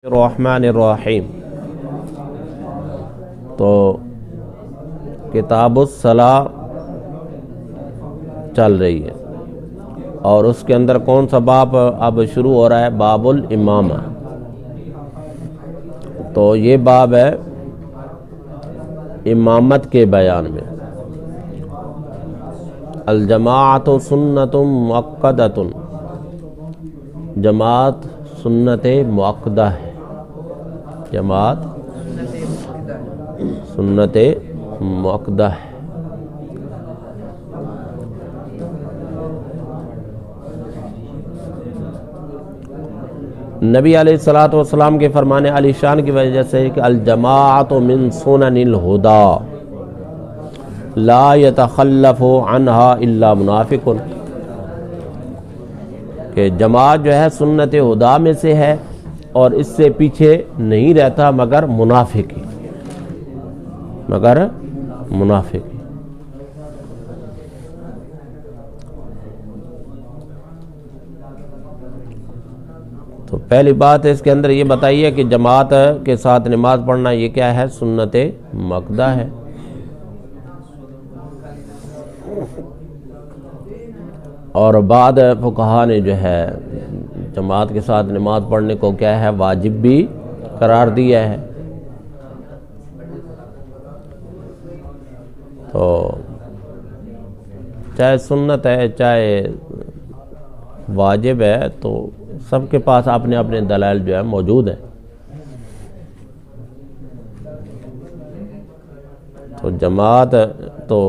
الرحمن الرحیم۔ تو کتاب الصلاۃ چل رہی ہے اور اس کے اندر کون سا باب اب شروع ہو رہا ہے؟ باب الامامہ۔ تو یہ باب ہے امامت کے بیان میں۔ الجماعت سنت مؤکدۃ، جماعت سنت مؤکدہ ہے، جماعت سنت مؤکدہ ہے۔ نبی علیہ الصلوۃ والسلام کے فرمان علی شان کی وجہ سے کہ الجماعت من سنن الہدی لا یتخلف عنہا الا منافق، کہ جماعت جو ہے سنت ہدا میں سے ہے اور اس سے پیچھے نہیں رہتا مگر منافق ہی، مگر منافق ہی۔ تو پہلی بات اس کے اندر یہ بتائیے کہ جماعت کے ساتھ نماز پڑھنا یہ کیا ہے؟ سنت مؤکدہ ہے۔ اور بعد فقہا نے جو ہے جماعت کے ساتھ نماز پڑھنے کو کیا ہے؟ واجب بھی قرار دیا ہے۔ تو چاہے سنت ہے چاہے واجب ہے، تو سب کے پاس اپنے اپنے دلائل جو ہے موجود ہیں۔ تو جماعت تو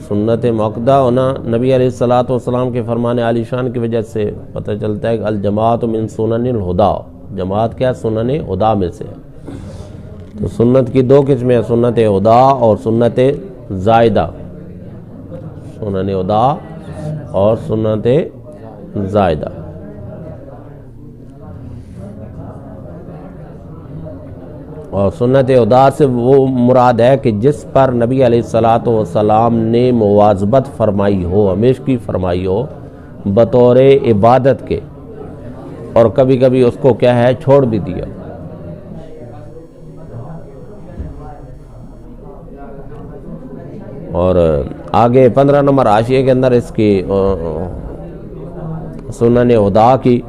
سنت مؤکدہ ہونا نبی علیہ الصلوۃ والسلام کے فرمان عالی شان کی وجہ سے پتہ چلتا ہے کہ الجماعت من سنن الہدی، جماعت کیا؟ سنن ہدا میں سے۔ تو سنت کی دو قسمیں ہیں، سنت ہدا اور سنت زائدہ، سنن ہدا اور سنت زائدہ۔ اور سنت ہدا سے وہ مراد ہے کہ جس پر نبی علیہ الصلوۃ والسلام نے مواظبت فرمائی ہو، ہمیشگی فرمائی ہو بطور عبادت کے، اور کبھی کبھی اس کو کیا ہے؟ چھوڑ بھی دیا۔ اور آگے 15 نمبر حاشیے کے اندر اس کی سنن ہدا کی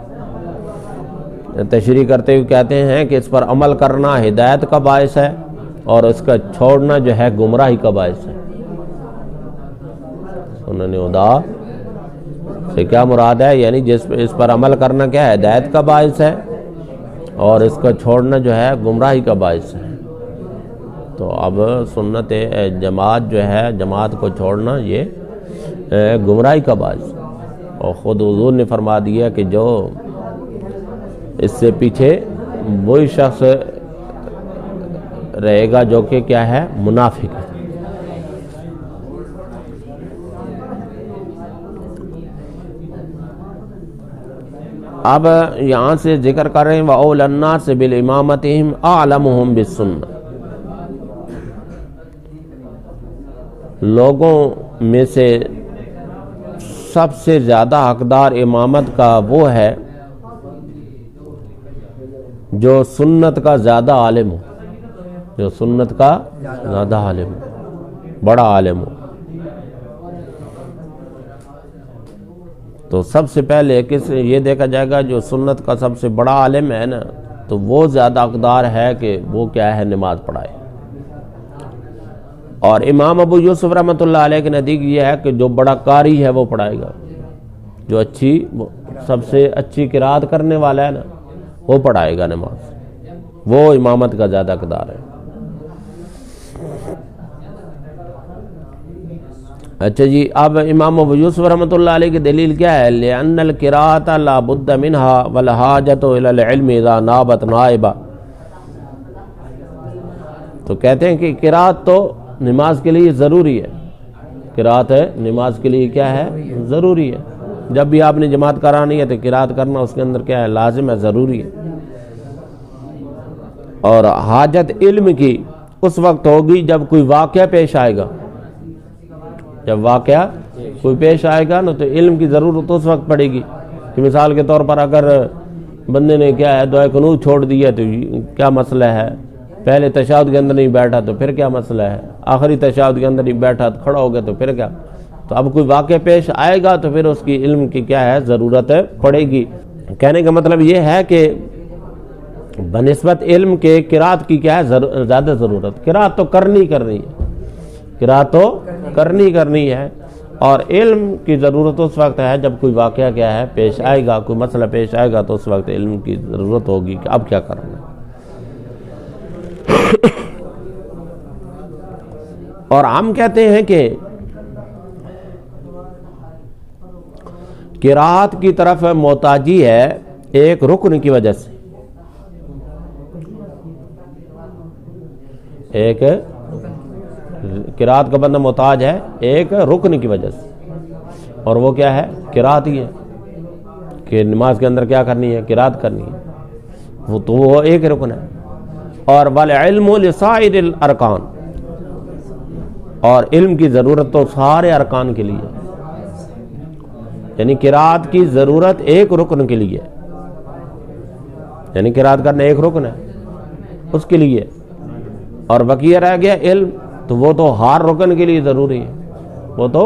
تشریح کرتے ہوئے کہتے ہیں کہ اس پر عمل کرنا ہدایت کا باعث ہے اور اس کا چھوڑنا جو ہے گمراہی کا باعث ہے۔ سنن ہدا سے کیا مراد ہے؟ یعنی اس پر عمل کرنا کیا ہے؟ ہدایت کا باعث ہے اور اس کا چھوڑنا جو ہے گمراہی کا باعث ہے۔ تو اب سنت جماعت جو ہے، جماعت کو چھوڑنا یہ گمراہی کا باعث ہے، اور خود حضور نے فرما دیا کہ جو اس سے پیچھے وہی شخص رہے گا جو کہ کیا ہے؟ منافق ہے۔ اب یہاں سے ذکر کر رہے ہیں وَأَوْلَى النَّاسِ بِالْإِمَامَتِهِمْ أَعْلَمُهُمْ بِالسُّنَّةِ، لوگوں میں سے سب سے زیادہ حقدار امامت کا وہ ہے جو سنت کا زیادہ عالم ہو، جو سنت کا زیادہ عالم ہو، بڑا عالم ہو۔ تو سب سے پہلے یہ دیکھا جائے گا جو سنت کا سب سے بڑا عالم ہے نا، تو وہ زیادہ حقدار ہے کہ وہ کیا ہے؟ نماز پڑھائے۔ اور امام ابو یوسف رحمۃ اللہ علیہ کے نزدیک یہ ہے کہ جو بڑا قاری ہے وہ پڑھائے گا، جو سب سے اچھی قرات کرنے والا ہے نا وہ پڑھائے گا نماز، وہ امامت کا زیادہ حقدار ہے۔ اچھا جی، اب امام ابو یوسف رحمۃ اللہ علیہ کی دلیل کیا ہے؟ لأن القراءة لا بد منها والحاجة إلى العلم إذا نابت نائبہ۔ تو کہتے ہیں کہ قراءت تو نماز کے لیے ضروری ہے، قراءت ہے نماز کے لیے کیا ہے؟ ضروری ہے۔ جب بھی آپ نے جماعت کرانی ہے تو قراءت کرنا اس کے اندر کیا ہے؟ لازم ہے، ضروری ہے۔ اور حاجت علم کی اس وقت ہوگی جب کوئی واقعہ پیش آئے گا، جب واقعہ کوئی پیش آئے گا نا تو علم کی ضرورت اس وقت پڑے گی، کہ مثال کے طور پر اگر بندے نے کیا ہے دعائے قنوت چھوڑ دیا تو کیا مسئلہ ہے، پہلے تشہد کے اندر نہیں بیٹھا تو پھر کیا مسئلہ ہے، آخری تشہد کے اندر نہیں بیٹھا تو کھڑا ہو گیا تو پھر کیا، تو اب کوئی واقعہ پیش آئے گا تو پھر اس کی علم کی کیا ہے ضرورت پڑے گی۔ کہنے کا مطلب یہ ہے کہ بنسبت علم کے قرات کی کیا ہے زیادہ ضرورت، قرات تو کرنی ہے، قرات تو کرنی ہے، اور علم کی ضرورت اس وقت ہے جب کوئی واقعہ کیا ہے پیش آئے گا، کوئی مسئلہ پیش آئے گا تو اس وقت علم کی ضرورت ہوگی کہ اب کیا کرنا۔ اور ہم کہتے ہیں کہ قرات کی طرف محتاجی ہے ایک رکن کی وجہ سے، ایک قرات کا بندہ محتاج ہے ایک رکن کی وجہ سے، اور وہ کیا ہے قرات ہی ہے کہ نماز کے اندر کیا کرنی ہے، قرات کرنی ہے، وہ ایک رکن ہے۔ اور والعلم لسائر الارکان، اور علم کی ضرورت تو سارے ارکان کے لیے، یعنی قرات کی ضرورت ایک رکن کے لیے، یعنی قرات کرنا ایک رکن ہے اس کے لیے، اور بقیہ رہ گیا علم تو وہ تو ہر رکن کے لیے ضروری ہے، وہ تو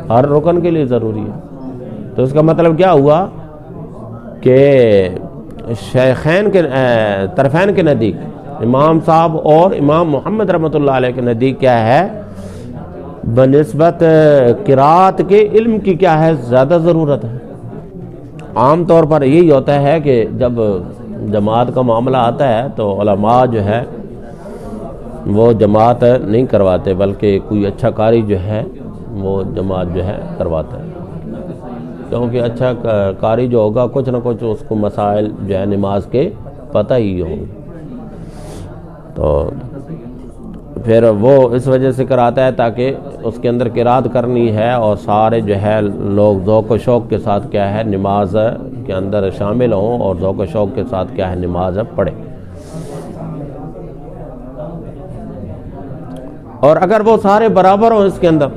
ہر رکن کے لیے ضروری ہے۔ تو اس کا مطلب کیا ہوا کہ شیخین کے طرفین کے نزدیک، امام صاحب اور امام محمد رحمۃ اللہ علیہ کے نزدیک کیا ہے بنسبت قرات کے علم کی کیا ہے زیادہ ضرورت ہے۔ عام طور پر یہی ہوتا ہے کہ جب جماعت کا معاملہ آتا ہے تو علماء جو ہے وہ جماعت نہیں کرواتے، بلکہ کوئی اچھا قاری جو ہے وہ جماعت جو ہے کرواتا ہے، کیونکہ اچھا قاری جو ہوگا کچھ نہ کچھ اس کو مسائل جو ہے نماز کے پتہ ہی ہوں گے، تو پھر وہ اس وجہ سے کراتا ہے تاکہ اس کے اندر قرات کرنی ہے اور سارے جو ہے لوگ ذوق و شوق کے ساتھ کیا ہے نماز کے اندر شامل ہوں اور ذوق و شوق کے ساتھ کیا ہے نماز پڑھیں۔ اور اگر وہ سارے برابر ہوں اس کے اندر،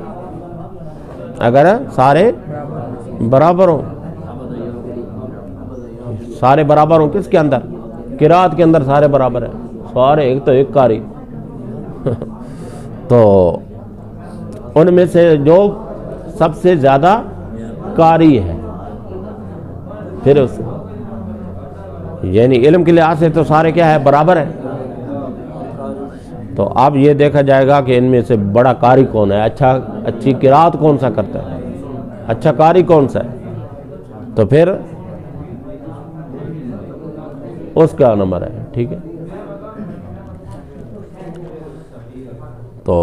اگر سارے برابر ہوں، سارے برابر ہوں کس کے اندر، قرات کے اندر سارے برابر ہیں، سارے ایک تو ایک قاری تو ان میں سے جو سب سے زیادہ قاری ہے پھر اس یعنی علم کے لحاظ سے تو سارے کیا ہے برابر ہیں، تو اب یہ دیکھا جائے گا کہ ان میں سے بڑا قاری کون ہے، اچھی قرات کون سا کرتا ہے، اچھا قاری کون سا ہے، تو پھر اس کا نمبر ہے، ٹھیک ہے۔ تو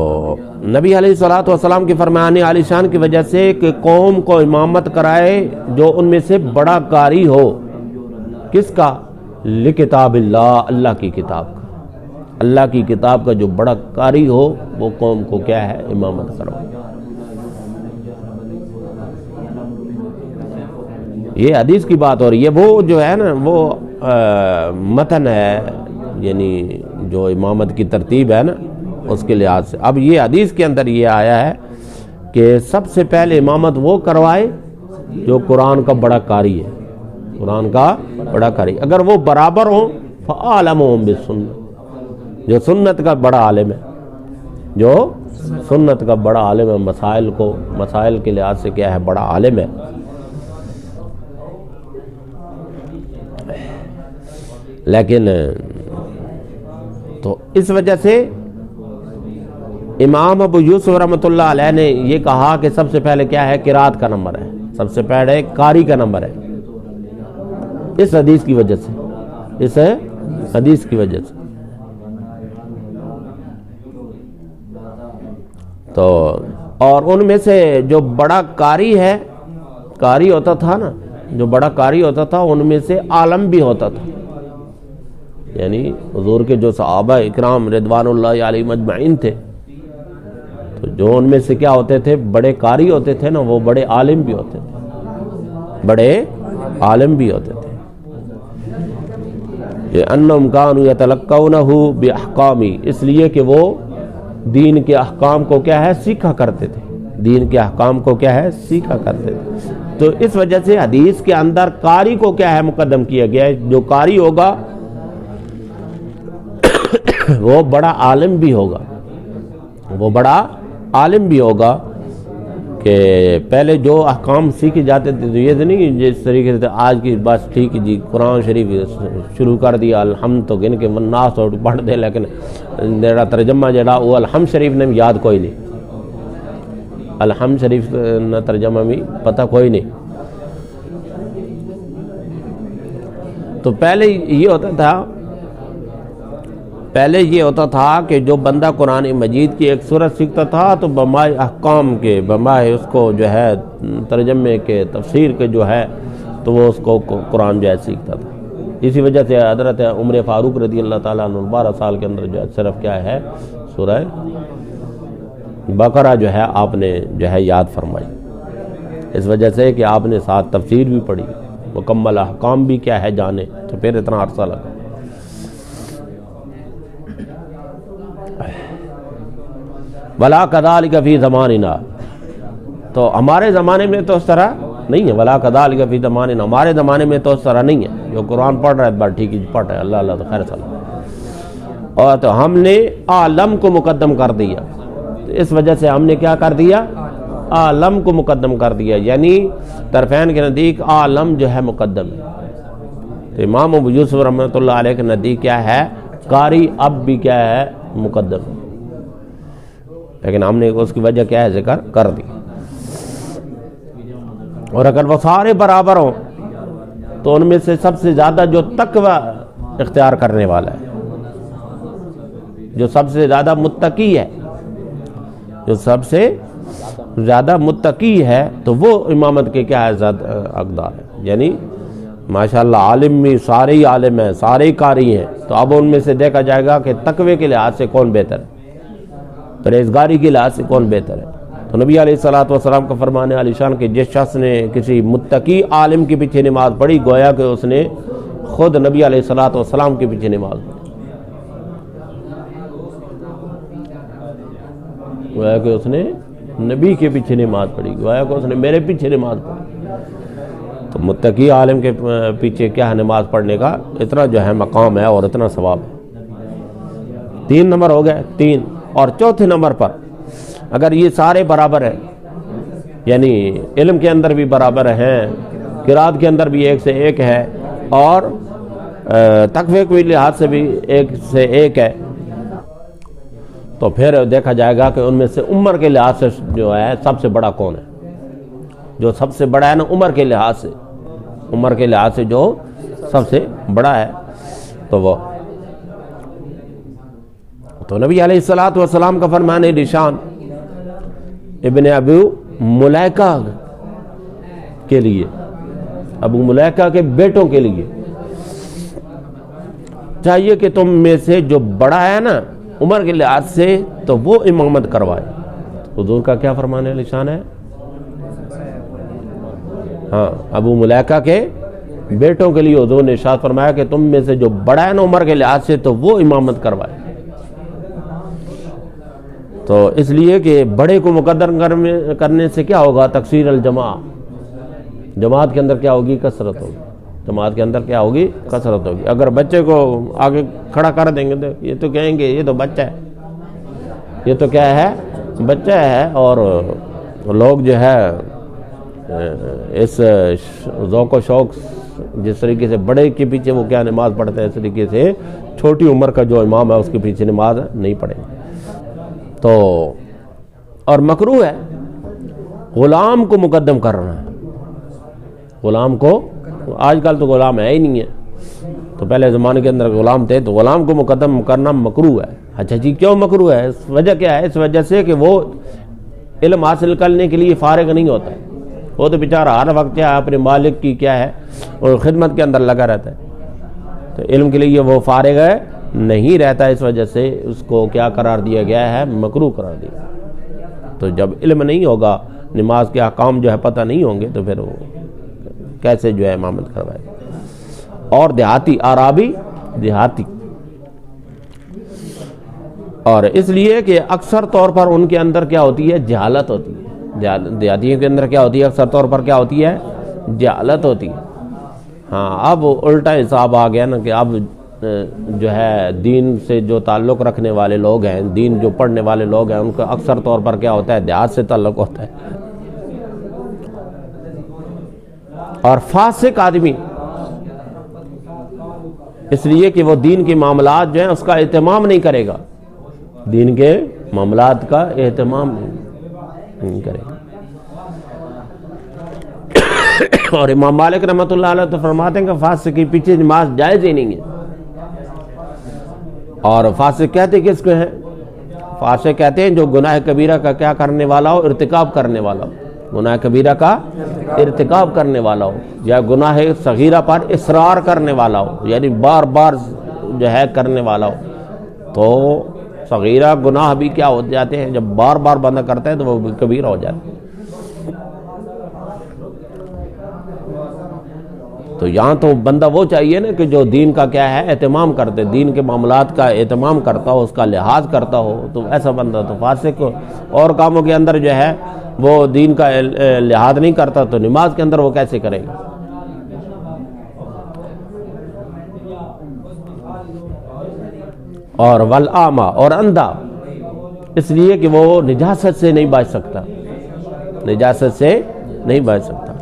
نبی علیہ الصلوۃ والسلام کی فرمان عالی شان کی وجہ سے کہ قوم کو امامت کرائے جو ان میں سے بڑا قاری ہو، کس کا، لکتاب اللہ، اللہ کی کتاب کا، اللہ کی کتاب کا جو بڑا قاری ہو وہ قوم کو کیا ہے امامت کروائے۔ یہ حدیث کی بات ہو رہی ہے، وہ جو ہے نا وہ متن ہے، یعنی جو امامت کی ترتیب ہے نا اس کے لحاظ سے۔ اب یہ حدیث کے اندر یہ آیا ہے کہ سب سے پہلے امامت وہ کروائے جو قرآن کا بڑا قاری ہے، قرآن کا بڑا قاری، اگر وہ برابر ہوں فَأَعْلَمُهُمْ بِالسُنَّةِ، جو سنت کا بڑا عالم ہے، جو سنت کا بڑا عالم ہے، مسائل کے لحاظ سے کیا ہے بڑا عالم ہے۔ لیکن تو اس وجہ سے امام ابو یوسف رحمۃ اللہ علیہ نے یہ کہا کہ سب سے پہلے کیا ہے قرات کا نمبر ہے، سب سے پہلے قاری کا نمبر ہے، اس حدیث کی وجہ سے، اس حدیث کی وجہ سے۔ تو اور ان میں سے جو بڑا قاری ہے، قاری ہوتا تھا نا، جو بڑا قاری ہوتا تھا ان میں سے عالم بھی ہوتا تھا، یعنی حضور کے جو صحابہ اکرام رضوان اللہ علیہم اجمعین تھے، تو جو ان میں سے کیا ہوتے تھے بڑے قاری ہوتے تھے نا، وہ بڑے عالم بھی ہوتے تھے، بڑے عالم بھی ہوتے تھے۔ لأنهم كانوا يتلقونه بأحکام، اس لیے کہ وہ دین کے احکام کو کیا ہے سیکھا کرتے تھے، دین کے احکام کو کیا ہے سیکھا کرتے تھے۔ تو اس وجہ سے حدیث کے اندر قاری کو کیا ہے مقدم کیا گیا ہے. جو قاری ہوگا وہ بڑا عالم بھی ہوگا, وہ بڑا عالم بھی ہوگا. کہ پہلے جو احکام سیکھے جاتے تھے تو یہ نہیں جس طریقے سے آج کی بس ٹھیک جی قرآن شریف شروع کر دیا الحمد تو گن کے مناس اور پڑھ دے, لیکن میرا ترجمہ جڑا وہ الحمد شریف نے یاد کوئی نہیں, الحمد شریف نہ ترجمہ بھی پتہ کوئی نہیں. تو پہلے یہ ہوتا تھا کہ جو بندہ قرآن مجید کی ایک سورت سیکھتا تھا تو بمائے احکام کے, بمائے اس کو جو ہے ترجمے کے, تفسیر کے جو ہے تو وہ اس کو قرآن جو ہے سیکھتا تھا. اسی وجہ سے حضرت عمر فاروق رضی اللہ تعالیٰ عنہ 12 سال کے اندر جو ہے صرف کیا ہے سورہ بقرہ جو ہے آپ نے جو ہے یاد فرمائی, اس وجہ سے کہ آپ نے ساتھ تفسیر بھی پڑھی, مکمل احکام بھی کیا ہے جانے, تو پھر اتنا عرصہ لگا. ولا کذالک فی زماننا, تو ہمارے زمانے میں تو اس طرح نہیں ہے. ولا کذالک فی زماننا, ہمارے زمانے میں تو اس طرح نہیں ہے. جو قرآن پڑھ رہا ہے بات ٹھیک ہے پڑھ رہا ہے, اللہ اللہ تو خیر صلی. اور تو ہم نے عالم کو مقدم کر دیا, تو اس وجہ سے ہم نے کیا کر دیا, عالم کو مقدم کر دیا, یعنی طرفین کے نزدیک عالم جو ہے مقدم ہے. تو امام ابو یوسف رحمۃ اللہ علیہ کے نزدیک کیا ہے قاری اب بھی کیا ہے مقدم, لیکن ہم نے اس کی وجہ کیا ہے ذکر کر دی. اور اگر وہ سارے برابر ہوں تو ان میں سے سب سے زیادہ جو تقوی اختیار کرنے والا ہے, جو سب سے زیادہ متقی ہے, جو سب سے زیادہ متقی ہے تو وہ امامت کے کیا ہے حقدار ہے. یعنی ماشاءاللہ عالم میں سارے ہی عالم ہیں, سارے ہی قاری ہیں, تو اب ان میں سے دیکھا جائے گا کہ تقوی کے لحاظ سے کون بہتر ہے, پرہیزگاری کے لحاظ سے کون بہتر ہے. تو نبی علیہ الصلوۃ والسلام کا فرمان علی شان کہ جس شخص نے کسی متقی عالم کے پیچھے نماز پڑھی گویا کہ اس نے خود نبی علیہ الصلوۃ والسلام کے پیچھے نماز پڑھی, گویا کہ اس نے نبی کے پیچھے نماز پڑھی, گویا کہ اس نے میرے پیچھے نماز پڑھی. تو متقی عالم کے پیچھے کیا ہے نماز پڑھنے کا اتنا جو ہے مقام ہے اور اتنا ثواب ہے. 3 نمبر ہو گئے 3. اور چوتھے نمبر پر اگر یہ سارے برابر ہیں, یعنی علم کے اندر بھی برابر ہیں, قرات کے اندر بھی ایک سے ایک ہے, اور تقوی کے لحاظ سے بھی ایک سے ایک ہے, تو پھر دیکھا جائے گا کہ ان میں سے عمر کے لحاظ سے جو ہے سب سے بڑا کون ہے. جو سب سے بڑا ہے نا عمر کے لحاظ سے, عمر کے لحاظ سے جو سب سے بڑا ہے تو وہ تو نبی علیہ الصلوۃ والسلام کا فرمان ہے نشان ابن ابو ملیکہ کے لیے, ابو ملیکہ کے بیٹوں کے لیے چاہیے کہ تم میں سے جو بڑا ہے نا عمر کے لحاظ سے تو وہ امامت کروائے. حضور کا کیا فرمان ہے نشان ہے, ہاں ابو ملیکہ کے بیٹوں کے لیے حضور نے ارشاد فرمایا کہ تم میں سے جو بڑا ہے نا عمر کے لحاظ سے تو وہ امامت کروائے. تو اس لیے کہ بڑے کو مقدم کرنے سے کیا ہوگا تکثیر الجماع, جماعت کے اندر کیا ہوگی کثرت ہوگی, جماعت کے اندر کیا ہوگی کثرت ہوگی. اگر بچے کو آگے کھڑا کر دیں گے تو یہ تو کہیں گے یہ تو بچہ ہے, یہ تو کیا ہے بچہ ہے, اور لوگ جو ہے اس ذوق و شوق جس طریقے سے بڑے کے پیچھے وہ کیا نماز پڑھتے ہیں اس طریقے سے چھوٹی عمر کا جو امام ہے اس کے پیچھے نماز نہیں پڑھیں گے. تو اور مکروہ ہے غلام کو مقدم کرنا ہے, غلام کو, آج کل تو غلام ہے ہی نہیں ہے, تو پہلے زمانے کے اندر غلام تھے, تو غلام کو مقدم کرنا مکروہ ہے. اچھا جی کیوں مکروہ ہے, اس وجہ کیا ہے, اس وجہ سے کہ وہ علم حاصل کرنے کے لیے فارغ نہیں ہوتا ہے, وہ تو بیچارہ ہر وقت کیا ہے اپنے مالک کی کیا ہے اور خدمت کے اندر لگا رہتا ہے, تو علم کے لیے وہ فارغ ہے نہیں رہتا, اس وجہ سے اس کو کیا قرار دیا گیا ہے مکروہ قرار دیا. تو جب علم نہیں ہوگا, نماز کے احکام جو ہے پتہ نہیں ہوں گے, تو پھر وہ کیسے جو ہے امامت کروائے. اور دیہاتی, عرابی دیہاتی, اور اس لیے کہ اکثر طور پر ان کے اندر کیا ہوتی ہے جہالت ہوتی ہے, دیہاتیوں کے اندر کیا ہوتی ہے اکثر طور پر کیا ہوتی ہے جہالت ہوتی ہے. ہاں اب الٹا حساب آ گیا نا کہ اب جو ہے دین سے جو تعلق رکھنے والے لوگ ہیں, دین جو پڑھنے والے لوگ ہیں, ان کا اکثر طور پر کیا ہوتا ہے دیہات سے تعلق ہوتا ہے. اور فاسق آدمی اس لیے کہ وہ دین کے معاملات جو ہیں اس کا اہتمام نہیں کرے گا, دین کے معاملات کا اہتمام نہیں کرے گا. اور امام مالک رحمۃ اللہ علیہ تو فرماتے ہیں کہ فاسق کے پیچھے نماز جائز ہی نہیں ہے. اور فاسق کہتے کس کو ہیں؟ فاسق کہتے ہیں جو گناہ کبیرہ کا کیا کرنے والا ہو, ارتکاب کرنے والا ہو, گناہ کبیرہ کا ارتکاب کرنے والا ہو, یا گناہ صغیرہ پر اصرار کرنے والا ہو, یعنی بار بار جو ہے کرنے والا ہو. تو صغیرہ گناہ بھی کیا ہو جاتے ہیں, جب بار بار بندہ کرتا ہے تو وہ کبیرہ ہو جاتے ہیں. تو یہاں تو بندہ وہ چاہیے نا کہ جو دین کا کیا ہے اہتمام کرتے, دین کے معاملات کا اہتمام کرتا ہو, اس کا لحاظ کرتا ہو. تو ایسا بندہ تو فاسق کو اور کاموں کے اندر جو ہے وہ دین کا لحاظ نہیں کرتا, تو نماز کے اندر وہ کیسے کرے گا؟ اور والآما, اور اندھا, اس لیے کہ وہ نجاست سے نہیں بچ سکتا, نجاست سے نہیں بچ سکتا.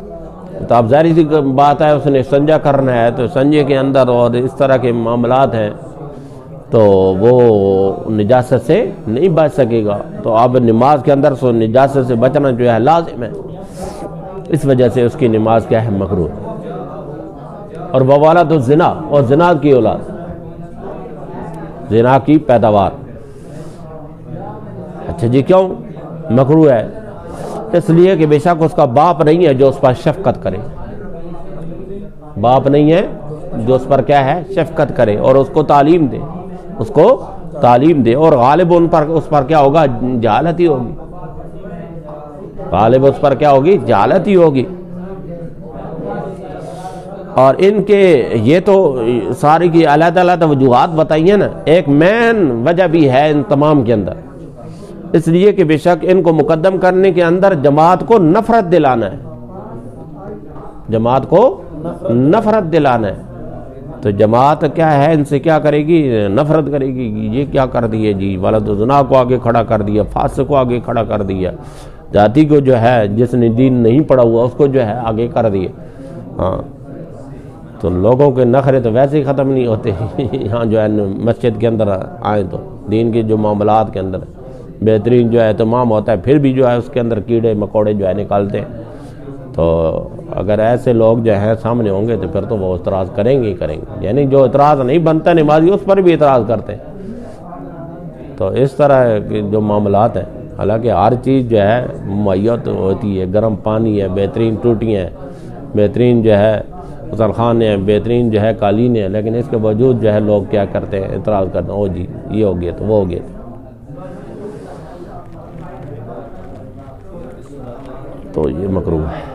تو اب ظاہر سی بات ہے اس نے سنجا کرنا ہے, تو سنجے کے اندر اور اس طرح کے معاملات ہیں تو وہ نجاست سے نہیں بچ سکے گا. تو اب نماز کے اندر سو نجاست سے بچنا جو ہے لازم ہے, اس وجہ سے اس کی نماز کیا ہے مکروہ. اور ووالد الزنا, اور زنا کی اولاد, زنا کی پیداوار. اچھا جی کیوں مکروہ ہے؟ اس لیے کہ بے شک اس کا باپ نہیں ہے جو اس پر شفقت کرے, باپ نہیں ہے جو اس پر کیا ہے شفقت کرے اور اس کو تعلیم دے, اس کو تعلیم دے. اور غالب اس پر کیا ہوگا جہالت ہی ہوگی, غالب اس پر کیا ہوگی جہالت ہی ہوگی. اور ان کے یہ تو ساری کی علیحدہ علیحدہ وجوہات بتائی ہیں نا, ایک مین وجہ بھی ہے ان تمام کے اندر, اس لیے کہ بے شک ان کو مقدم کرنے کے اندر جماعت کو نفرت دلانا ہے, جماعت کو نفرت دلانا ہے. تو جماعت کیا ہے ان سے کیا کرے گی نفرت کرے گی. یہ کیا کر دیے جی, ولد زنا کو آگے کھڑا کر دیا, فاسق کو آگے کھڑا کر دیا, جاتی کو جو ہے جس نے دین نہیں پڑھا ہوا اس کو جو ہے آگے کر دیے. ہاں تو لوگوں کے نخرے تو ویسے ہی ختم نہیں ہوتے. یہاں جو ہے مسجد کے اندر آئیں تو دین کے جو معاملات کے اندر بہترین جو ہے اہتمام ہوتا ہے, پھر بھی جو ہے اس کے اندر کیڑے مکوڑے جو ہے نکالتے ہیں. تو اگر ایسے لوگ جو ہیں سامنے ہوں گے تو پھر تو وہ اعتراض کریں گے ہی کریں گے, یعنی جو اعتراض نہیں بنتا نمازی اس پر بھی اعتراض کرتے ہیں. تو اس طرح کے جو معاملات ہیں, حالانکہ ہر چیز جو ہے معیت ہوتی ہے, گرم پانی ہے, بہترین ٹوٹیاں ہیں, بہترین جو ہے غسل ہیں, بہترین جو ہے قالین ہے, لیکن اس کے باوجود جو ہے لوگ کیا کرتے ہیں اعتراض کرتے ہیں, او جی یہ ہو گیا تو وہ ہو گیا. تو یہ مکروہ ہے.